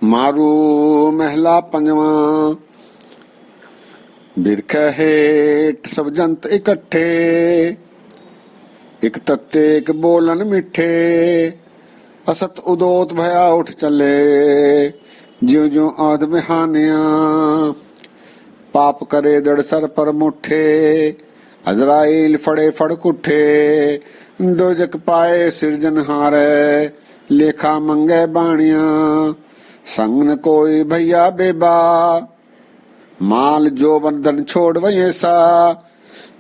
मारू महला पंजवा। बिरख हेठ सब जंत इकट्ठे, एक तत्ते एक बोलन मिठे। असत उदोत भया उठ चले, ज्यो ज्यो आध बिहानिया। पाप करे दड़ सर पर मुठे, अजराइल फड़े फड़ कुठे। दोजक पाए सिरजन हारे, लेखा मंगे बाणिया। संग न कोई भैया बेबा, माल जो बंधन छोड़ वैसा।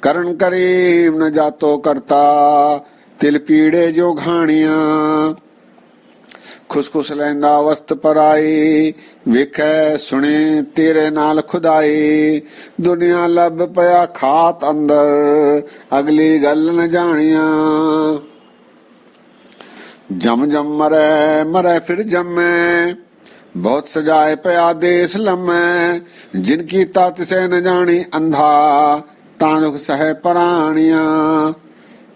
करण करीम न जातो करता, तिल पीड़े जो घाणिया। खुसखुस लैंदा वस्त पर आई, विखे सुने तेरे नाल खुदाई। दुनिया लब पया खात अंदर, अगली गल न जानिया। जम जम मरे मरे फिर जमे, बहुत सजाए पया देश लम्मे। जिनकी तात से न जानी अंधा, तानुख सह पराणिया।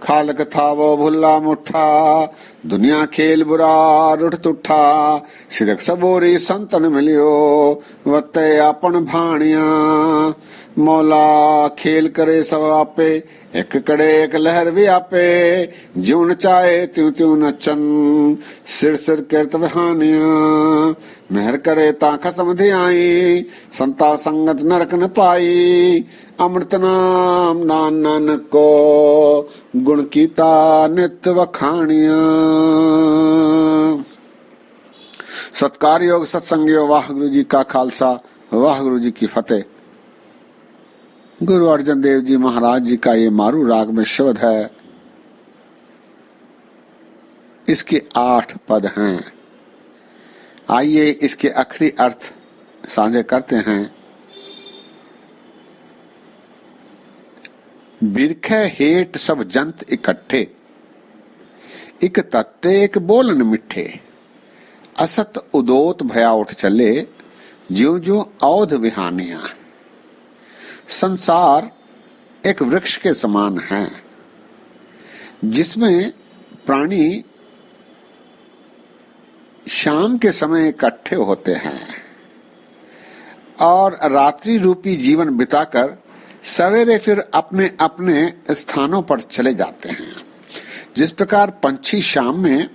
खालक था वो भुल्ला मुठा, दुनिया खेल बुरा रुठ तुठा। सिदक सबोरी संतन मिलियो, वत्ते आपन भाणिया। मौला खेल करे सब आपे, एक कड़े एक लहर भी आपे। ज्यों नचाए त्यों त्यों नचन, सिर सिर किरत बहानिया। मेहर करे ता खसम धियाई, संता संगत नरक न पाई। अमृत नाम नानन को, गुण कीता नित वखाणिया। सत्कार योग सत्संगियो, वाहगुरु जी का खालसा, वाहगुरु जी की फतेह। गुरु अर्जन देव जी महाराज जी का ये मारू राग में शब्द है। इसके 8 पद हैं। आइए इसके आखिरी अर्थ साझे करते हैं। बिरखे हेठ सब जंत इकट्ठे, एक तत्ते एक बोलन मिठे। असत उदोत भया उठ चले, ज्यों ज्यों औध विहानिया। संसार एक वृक्ष के समान है, जिसमें प्राणी शाम के समय इकट्ठे होते हैं और रात्रि रूपी जीवन बिताकर सवेरे फिर अपने अपने स्थानों पर चले जाते हैं। जिस प्रकार पंछी शाम में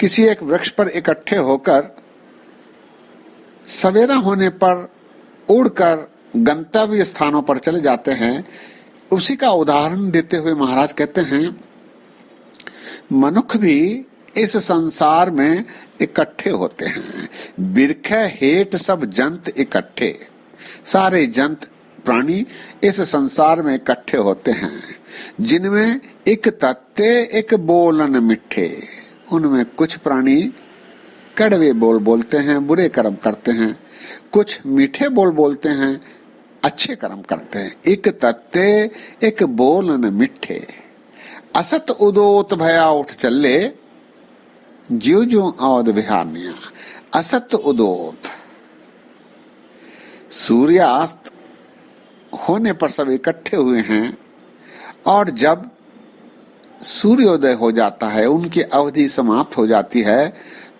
किसी एक वृक्ष पर इकट्ठे होकर सवेरा होने पर उड़कर गंतव्य स्थानों पर चले जाते हैं, उसी का उदाहरण देते हुए महाराज कहते हैं, मनुष्य भी इस संसार में इकट्ठे होते हैं। बिरखे हेठ सब जंत इकट्ठे, सारे जंत प्राणी इस संसार में इकट्ठे होते हैं, जिनमें एक तत्ते एक बोलन मिठे। उनमें कुछ प्राणी कड़वे बोल बोलते हैं, बुरे कर्म करते हैं। कुछ मीठे बोल बोलते हैं, अच्छे कर्म करते हैं। एक तत्ते एक बोलन मिठे। असत उदोत भया उठ चले, ज्यों ज्यों औध विहानिया। असत उदोत, सूर्यास्त होने पर सब इकट्ठे हुए हैं और जब सूर्योदय हो जाता है, उनकी अवधि समाप्त हो जाती है,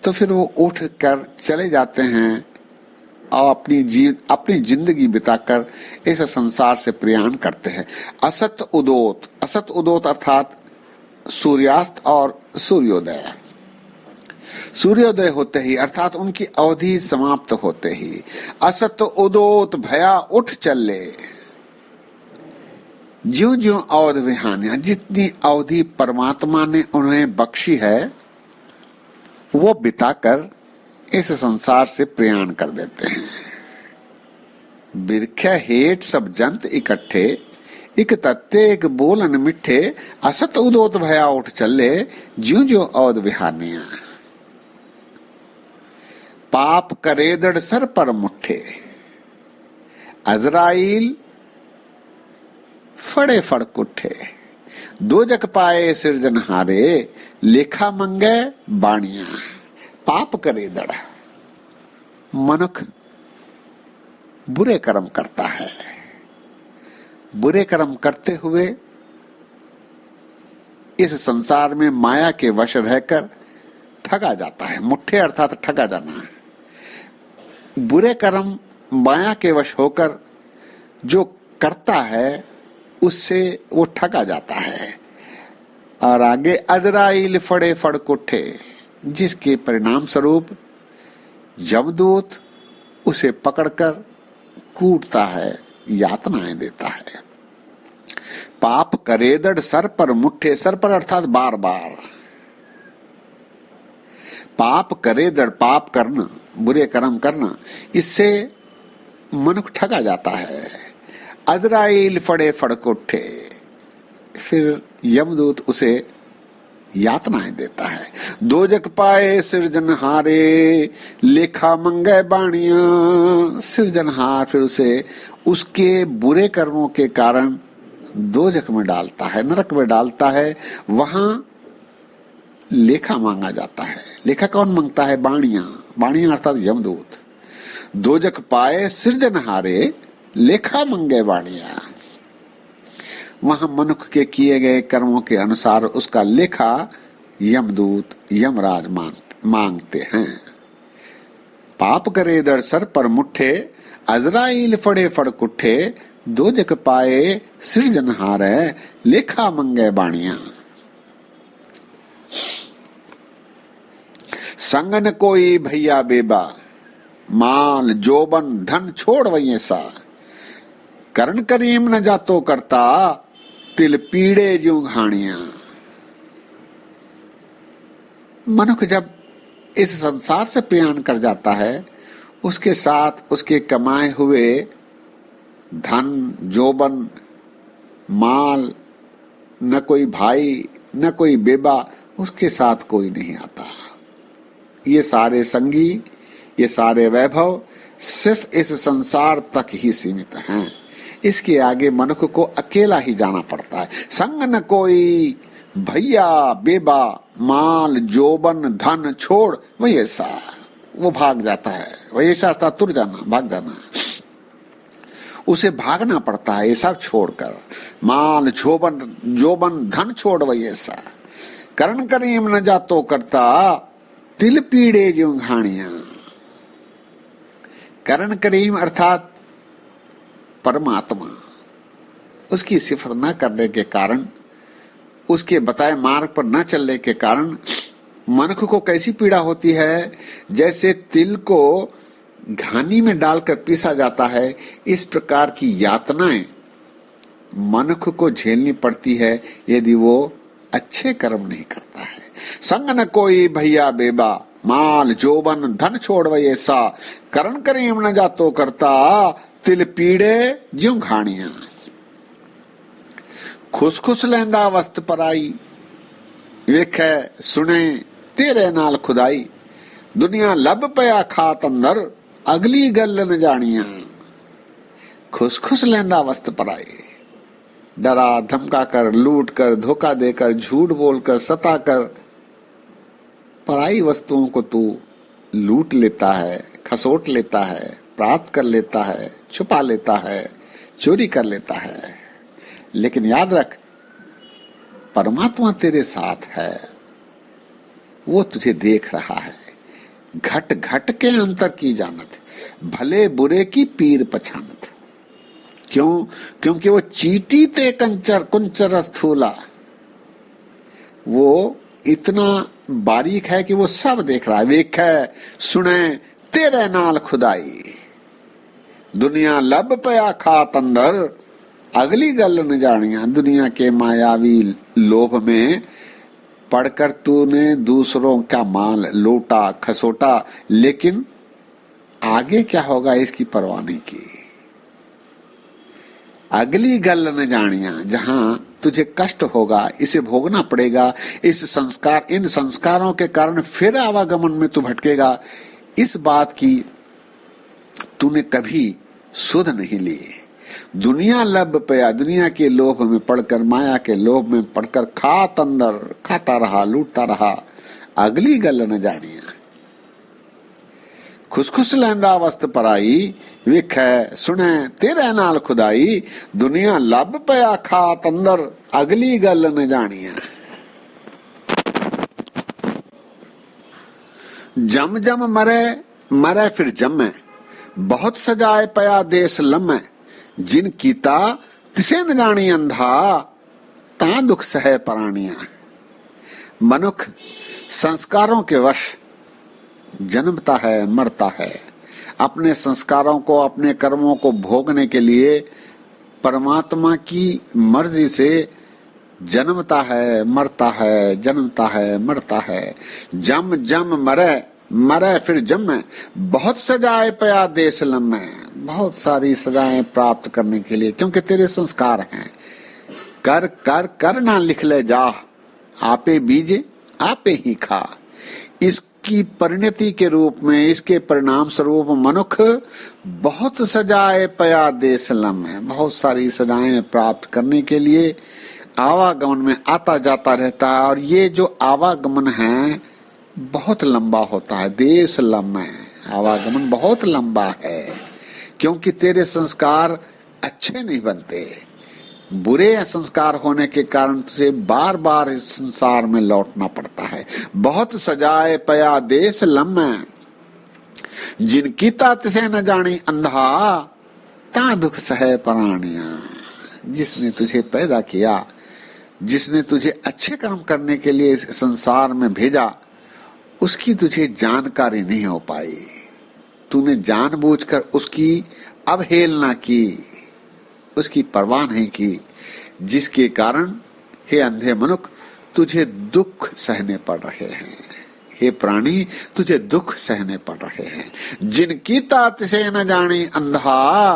तो फिर वो उठ कर चले जाते हैं और अपनी जिंदगी बिताकर इस संसार से प्रयाण करते हैं। असत उदोत अर्थात सूर्यास्त और सूर्योदय। सूर्योदय होते ही अर्थात उनकी अवधि समाप्त होते ही असत उदोत भया उठ चले, ज्यों ज्यों अवध विहानिया। जितनी अवधि परमात्मा ने उन्हें बख्शी है, वो बिताकर इस संसार से प्रयाण कर देते हैं। बिरखे हेठ सब जंत इकट्ठे, एक तत्ते एक बोलन मिठे। असत उदोत भया उठ चले, ज्यों ज्यों अवध विहानिया। पाप करे दड़ सर पर मुठे, अजराइल फड़े फड़ कुठे। दो जग पाए सिरजनहारे, लेखा मंगे बाणिया। पाप करे दड़, मनुष्य बुरे कर्म करता है। बुरे कर्म करते हुए इस संसार में माया के वश रहकर ठगा जाता है। मुट्ठे अर्थात ठगा जाना है। बुरे कर्म माया के वश होकर जो करता है उससे वो ठगा जाता है। और आगे अजराइल फड़े फड़ कुठे, जिसके परिणाम स्वरूप यमदूत उसे पकड़कर कूटता है, यातनाएं देता है। पाप करेदड़ सर पर मुट्ठे, सर पर अर्थात बार बार। पाप करेदड़, पाप करना, बुरे कर्म करना, इससे मनुष्य ठगा जाता है। अजराइल फड़े फड़ कुठे, फिर यमदूत उसे यातनाएं देता है। दोजक पाए सृजनहारे, लेखा मंगे बाणिया। सृजनहार फिर उसे उसके बुरे कर्मों के कारण दोजक में डालता है, नरक में डालता है। वहां लेखा मांगा जाता है। लेखा कौन मांगता है? बाणिया। बाणिया अर्थात यमदूत। दोजक पाए सृजनहारे, लेखा मंगे बाणिया। वहां मनुष्य के किए गए कर्मों के अनुसार उसका लेखा यमदूत, यमराज मांगते हैं। पाप करे दर सर पर मुट्ठे, अजराइल फड़े फड़ कुठे। दोजक पाए सृजनहारे, लेखा मंगे बाणिया। संग न कोई भैया बेबा, माल जोबन धन छोड़ वही सा। करण करीम न जातो करता, तिल पीड़े ज्यों घाणिया। मनुष्य जब इस संसार से प्रयाण कर जाता है, उसके साथ उसके कमाए हुए धन, जोबन, माल, न कोई भाई न कोई बेबा, उसके साथ कोई नहीं आता। ये सारे संगी, ये सारे वैभव सिर्फ इस संसार तक ही सीमित हैं। इसके आगे मनुष्य को अकेला ही जाना पड़ता है। संग न कोई भैया बेबा, माल जोबन धन छोड़ वही ऐसा, वो भाग जाता है। वही ऐसा अर्थात तुर जाना, भाग जाना। उसे भागना पड़ता है ये सब छोड़कर। माल जोबन धन छोड़ वही ऐसा। करण करीम न जातो करता, तिल पीड़े ज्यों घाणिया। करण करीम अर्थात परमात्मा, उसकी सिफत न करने के कारण, उसके बताए मार्ग पर न चलने के कारण मनुष्य को कैसी पीड़ा होती है? जैसे तिल को घानी में डालकर पीसा जाता है, इस प्रकार की यातनाएं मनुष्य को झेलनी पड़ती है यदि वो अच्छे कर्म नहीं करता है। संग न कोई भैया बेबा, माल जोबन धन छोड़ वही ऐसा। करण करीम न जातो करता, तिल पीड़े ज्यों घाणिया। खुश खुश लैंदा वस्त पराई, वेखे सुने तेरे नाल खुदाई। दुनिया लब पया खात अंदर, अगली गल न जानिया। खुश खुश लैंदा वस्त पराई, डरा धमका कर, लूट कर, धोखा देकर, झूठ बोलकर, सता कर पराई वस्तुओं को तू लूट लेता है, खसोट लेता है, प्राप्त कर लेता है, छुपा लेता है, चोरी कर लेता है। लेकिन याद रख, परमात्मा तेरे साथ है, वो तुझे देख रहा है। घट घट के अंतर की जानत, भले बुरे की पीर पछानत। क्यों? क्योंकि वो चीटी ते कंचर कुंचर स्थूला, वो इतना बारीक है कि वो सब देख रहा है। वेखे सुने तेरे नाल खुदाई। दुनिया लब पया खात अंदर, अगली गल न जानिया। दुनिया के मायावी लोभ में पढ़कर तूने दूसरों का माल लूटा, खसोटा, लेकिन आगे क्या होगा इसकी परवाह नहीं की। अगली गल न जानिया, जहां तुझे कष्ट होगा, इसे भोगना पड़ेगा। इस संस्कार, इन संस्कारों के कारण फिर आवागमन में तू भटकेगा। इस बात की तूने कभी सुध नहीं ली। दुनिया लब पया, दुनिया के लोभ में पड़कर, माया के लोभ में पड़कर खात अंदर, खाता रहा, लूटता रहा। अगली गल न जानिया। खुश खुश लैंदा वस्त पराई, विखे सुने तेरे नाल खुदाई। दुनिया लब पया खात अंदर, अगली गल न जानिया। जम जम मरे, मरे फिर जमे। बहुत सजाए पया देश लम्मै, जिन कीता तिसे न जानी अंधा, ता दुख सहे प्राणिया। मनुष्य संस्कारों के वश जन्मता है, मरता है। अपने संस्कारों को, अपने कर्मों को भोगने के लिए परमात्मा की मर्जी से जन्मता है, मरता है, जन्मता है, मरता है। जम जम मरे, मरे फिर जम, बहुत सजाए पया देश लम्मै। बहुत सारी सजाएं प्राप्त करने के लिए, क्योंकि तेरे संस्कार हैं। कर कर कर ना लिख ले जा, आपे बीज आपे ही खा। इसकी परिणति के रूप में, इसके परिणाम स्वरूप मनुष्य बहुत सजाए पया देश लम्मै, बहुत सारी सजाएं प्राप्त करने के लिए आवागमन में आता जाता रहता है। और ये जो आवागमन है बहुत लंबा होता है। देश लम्मै, आवागमन बहुत लंबा है, क्योंकि तेरे संस्कार अच्छे नहीं बनते। बुरे संस्कार होने के कारण तुझे बार बार इस संसार में लौटना पड़ता है। बहुत सजाए पया देश लम्मै, जिनकी तात से न जानी अंधा, ता दुख सहे प्राणिया। जिसने तुझे पैदा किया, जिसने तुझे अच्छे कर्म करने के लिए इस संसार में भेजा, उसकी तुझे जानकारी नहीं हो पाई। तूने जानबूझकर उसकी अवहेलना की, उसकी परवाह नहीं की, जिसके कारण हे अंधे मनुष्य तुझे दुख सहने पड़ रहे हैं। हे प्राणी, तुझे दुख सहने पड़ रहे हैं। जिनकी तात से न जानी अंधा,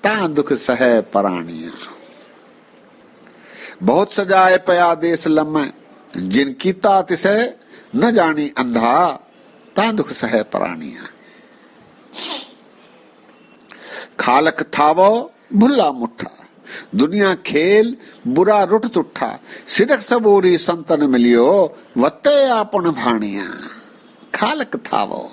ता दुख सहे प्राणिया। बहुत सजाए पया देश लम्मै, जिनकी तात से न जानी अंधा, ता दुख सहे प्राणिया। खालक थावो भुल्ला मुठा, दुनिया खेल बुरा रुट तुठा। सिदक सबूरी संतन मिलियो, वत्ते आपन भाणिया। खालक थावो,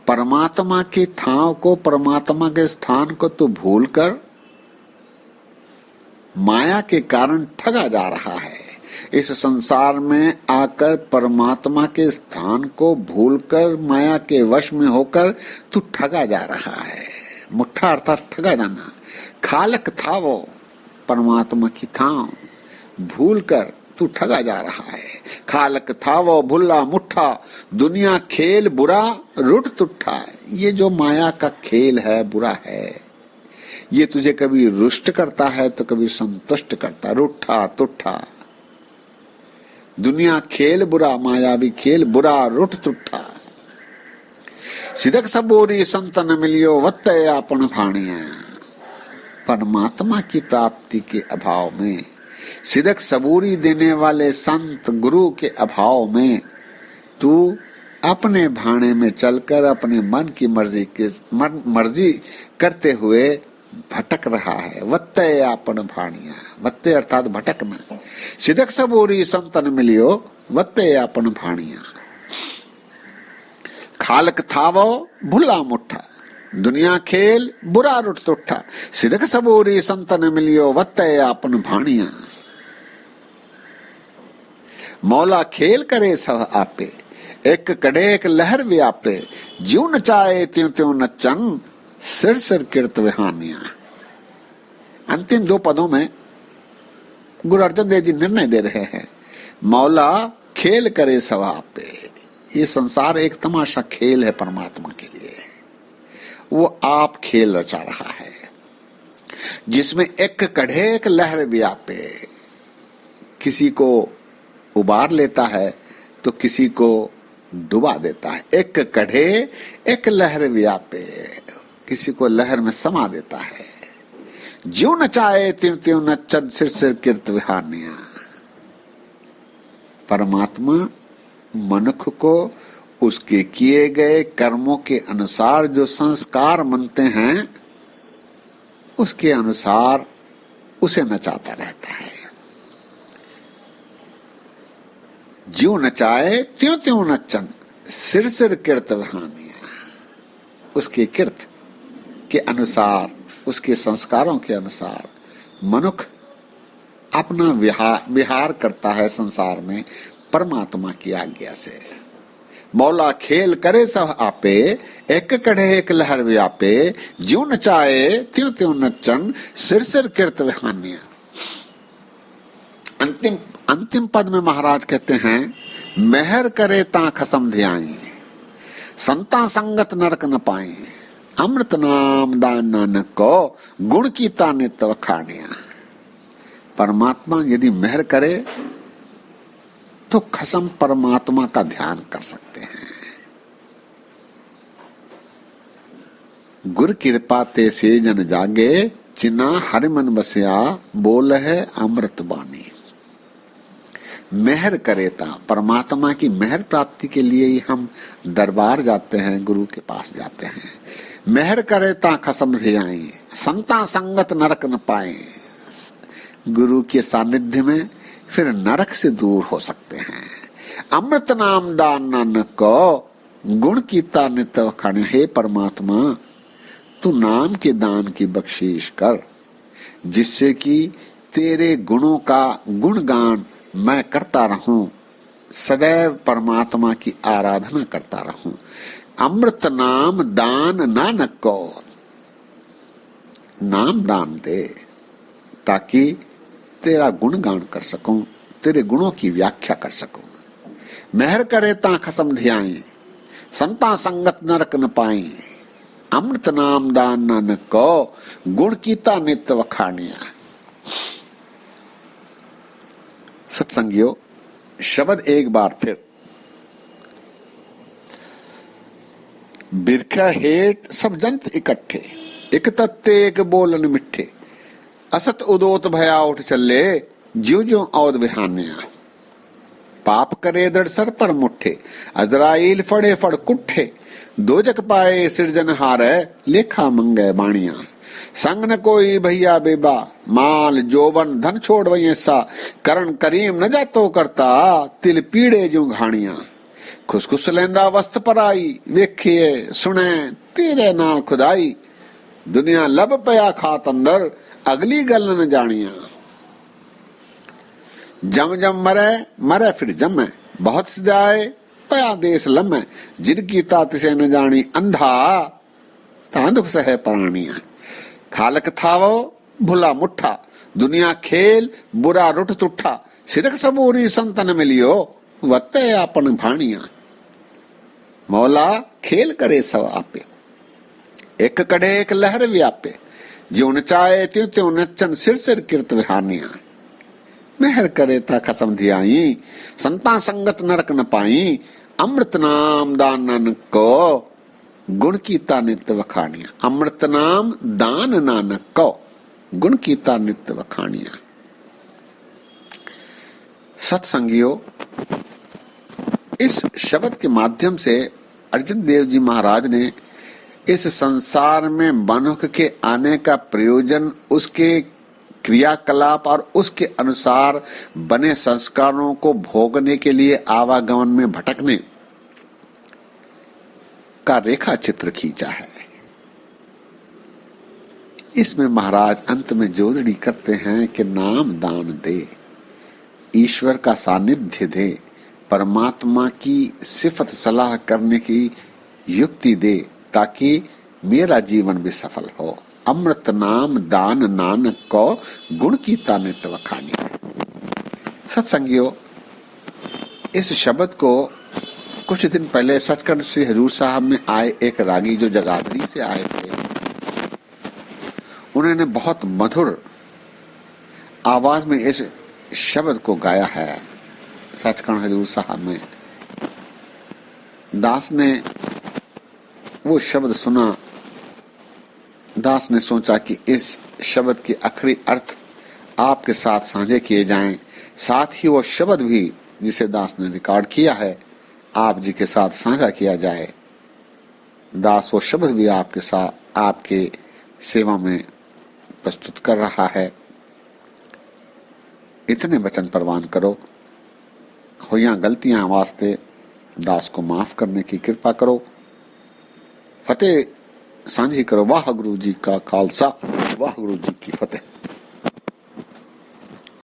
परमात्मा के थाव को, परमात्मा के स्थान को तू भूलकर माया के कारण ठगा जा रहा है। इस संसार में आकर परमात्मा के स्थान को भूलकर माया के वश में होकर तू ठगा जा रहा है। मुट्ठा अर्थात ठगा जाना। खालक था वो, परमात्मा की थाव भूलकर तू ठगा जा रहा है। खालक था वो भुल्ला मुट्ठा, दुनिया खेल बुरा रुट तुट्ठा। ये जो माया का खेल है, बुरा है। ये तुझे कभी रुष्ट करता है तो कभी संतुष्ट करता, रूठा तुठा। दुनिया खेल बुरा, मायावी खेल बुरा, रुट तुठा। सिदक सबूरी संतन मिलियो, वत्ते आपन भाणिया। परमात्मा की प्राप्ति के अभाव में, सिदक सबूरी देने वाले संत गुरु के अभाव में तू अपने भाणे में चलकर अपने मन की मर्जी करते हुए भटक रहा है। वत्ते आपन भाणिया, वत्ते अर्थात भटकना। सिदक सबूरी संतन मिलियो, वत्ते आपन भाणिया। खालक थावो भुल्ला मुठा, दुनिया खेल बुरा रुट तुठा। सिदक सबूरी संतन मिलियो, वत्ते आपन भाणिया। मौला खेल करे सब आपे, एक कड़े एक लहर व्यापे। ज्यों नचाए त्यों त्यों नचन, सिर सिर कीर्त विहानिया। अंतिम दो पदों में गुरु अर्जन देव जी निर्णय दे रहे हैं। मौला खेल करे सवा पे। ये संसार एक तमाशा खेल है परमात्मा के लिए। वो आप खेल रचा रहा है, जिसमें एक कढ़े एक लहर व्यापे। किसी को उबार लेता है तो किसी को डुबा देता है। एक कढ़े एक लहर व्यापे, किसी को लहर में समा देता है। ज्यों नचाए त्यों त्यों नचन, सिर सिर कीर्त विहानिया। परमात्मा मनुष्य को उसके किए गए कर्मों के अनुसार जो संस्कार बनते हैं, उसके अनुसार उसे नचाता रहता है। ज्यों नचाए त्यों त्यों नचन, सिर सिर कीर्त विहानिया। उसके कीर्त के अनुसार, उसके संस्कारों के अनुसार मनुष्य अपना विहार करता है संसार में परमात्मा की आज्ञा से। मौला खेल करे सब आपे, एक कढ़े एक लहर व्यापे, ज्यों नचाए त्यों त्यों नचन, सिर सिर कीर्त विहानिया। अंतिम पद में महाराज कहते हैं, मेहर करे ता खसम ध्याई, संता संगत नरक न पाए, अमृत नाम दान नानक को, गुण कीता नित वखानिया। परमात्मा यदि मेहर करे तो खसम परमात्मा का ध्यान कर सकते हैं। गुर कृपा ते से जन जागे, चिना हरि मन बसिया, बोल है अमृत बानी। मेहर करे ता, परमात्मा की मेहर प्राप्ति के लिए ही हम दरबार जाते हैं, गुरु के पास जाते हैं। मेहर करे ता खसम धियाई, संता संगत नरक न पाए। गुरु के सानिध्य में फिर नरक से दूर हो सकते हैं। अमृत नाम दान नानक को, गुण कीता नित वखाने। हे परमात्मा, तू नाम के दान की बख्शीश कर, जिससे कि तेरे गुणों का गुणगान मैं करता रहूं, सदैव परमात्मा की आराधना करता रहूं। अमृत नाम दान नानक को, नाम दान दे ताकि तेरा गुणगान कर सकूं, तेरे गुणों की व्याख्या कर सकूं। मेहर करे ता खसम ध्याई, संता संगत नरक न पाई, अमृत नाम दान नानक को, गुण कीता नित वखानिया। सत्संगियों, शब्द एक बार फिर। बिरखा हेठ सब जंत इकट्ठे, एक तत्ते एक बोलन मिठे, असत उदोत भया उठ चले, ज्यों ज्यों औद विहानिया। पाप करे दृढ़ सर पर मुठे, अजराइल फड़े फड़ कुठे, दोजक पाए सिरजन हारे, लेखा मंगे बाणिया। संग न कोई भैया बेबा, माल जोबन धन छोड़ वही ऐसा, करण करीम न जातो करता, तिल पीड़े जो घाणिया। खुसखुस लेंदा वस्त पर आई, वेखिए सुने तेरे नाल खुदाई, दुनिया लब पया खात अंदर, अगली गल न जानिया। जम जम मरे मरे फिर जमे, बहुत सजाए पया देश लम्हे, जिनकी तात से न जानी अंधा, ता दुख सहे प्राणिया। खालक थावो भुला मुठा, दुनिया खेल बुरा रुठ तुठा, सिदक सबूरी संतन मिलियो, वत्ते आपन भाणिया। मौला खेल करे सब आपे, एक कड़े एक लहर व्यापे, ज्यों नचाए त्यों त्यों नचन, सिर सिर कीर्त विहानिया। मेहर करे ता खसम धियाई, संता संगत नरक न पाई, अमृत नाम दान नानक को, गुण कीता नित वखानिया। अमृत नाम दान नानक को, गुण कीता नित वखानिया। सत्संगियों, इस शब्द के माध्यम से अर्जुन देव जी महाराज ने इस संसार में मनुष्य के आने का प्रयोजन, उसके क्रियाकलाप और उसके अनुसार बने संस्कारों को भोगने के लिए आवागमन में भटकने का रेखा चित्र खींचा है। इसमें महाराज अंत में जोड़नी करते हैं कि नाम दान दे, ईश्वर का सानिध्य दे, परमात्मा की सिफत सलाह करने की युक्ति दे, ताकि मेरा जीवन भी सफल हो। अमृत नाम दान नानक को, गुण कीता नित वखानिया। सत्संगियों, इस शब्द को कुछ दिन पहले सचखंड से हजूर साहब में आए एक रागी जो जगाधरी से आए थे, उन्होंने बहुत मधुर आवाज में इस शब्द को गाया है। सचखंड हजूर साहब में दास ने वो शब्द सुना, दास ने सोचा कि इस शब्द के आखिरी अर्थ आपके साथ साझे किए जाएं, साथ ही वो शब्द भी जिसे दास ने रिकॉर्ड किया है आप जी के साथ साझा किया जाए। दास वो शब्द भी आपके साथ आपके सेवा में प्रस्तुत कर रहा है। इतने वचन प्रवान करो, होइया गलतियां वास्ते दास को माफ करने की कृपा करो। फतेह सांझी करो। वाह गुरु जी का खालसा, वाह गुरु जी की फतेह।